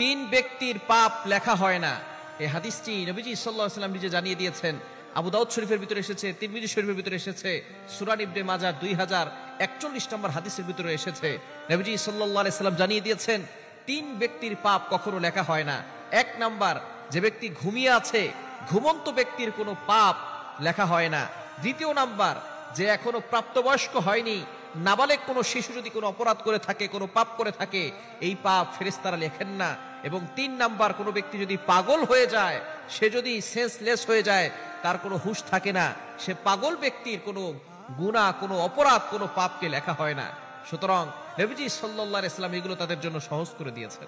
তিন ব্যক্তির পাপ লেখা হয় না। এই হাদিসটি নবীজি সাল্লাল্লাহু আলাইহি ওয়াসাল্লাম নিজে জানিয়ে দিয়েছেন। আবু দাউদ শরীফের ভিতরে এসেছে, তিরমিজি শরীফের ভিতরে এসেছে, সূরা ইবনে মাজাহ 2041 নম্বর হাদিসের ভিতরে এসেছে। নবীজি সাল্লাল্লাহু আলাইহি ওয়াসাল্লাম জানিয়ে দিয়েছেন তিন ব্যক্তির পাপ কখনো লেখা হয় না। এক নাম্বার, যে ব্যক্তি ঘুমিয়ে আছে, ঘুমন্ত ব্যক্তির কোনো পাপ লেখা হয় না। দ্বিতীয় নাম্বার, যে এখনো প্রাপ্তবয়স্ক হয়নি, নাবালেগ কোনো শিশু যদি কোনো অপরাধ করে থাকে, কোনো পাপ করে থাকে, এই পাপ ফেরেশতারা লেখেন না। এবং তিন নাম্বার, কোনো ব্যক্তি যদি পাগল হয়ে যায়, সে যদি সেন্সলেস হয়ে যায়, তার কোনো হুঁশ থাকে না, সে পাগল ব্যক্তির কোনো গুনাহ, কোনো অপরাধ, কোনো পাপকে লেখা হয় না। সুতরাং নবীজি সাল্লাল্লাহু আলাইহি ওয়াসাল্লাম এগুলো তাদের জন্য সহজ করে দিয়েছেন।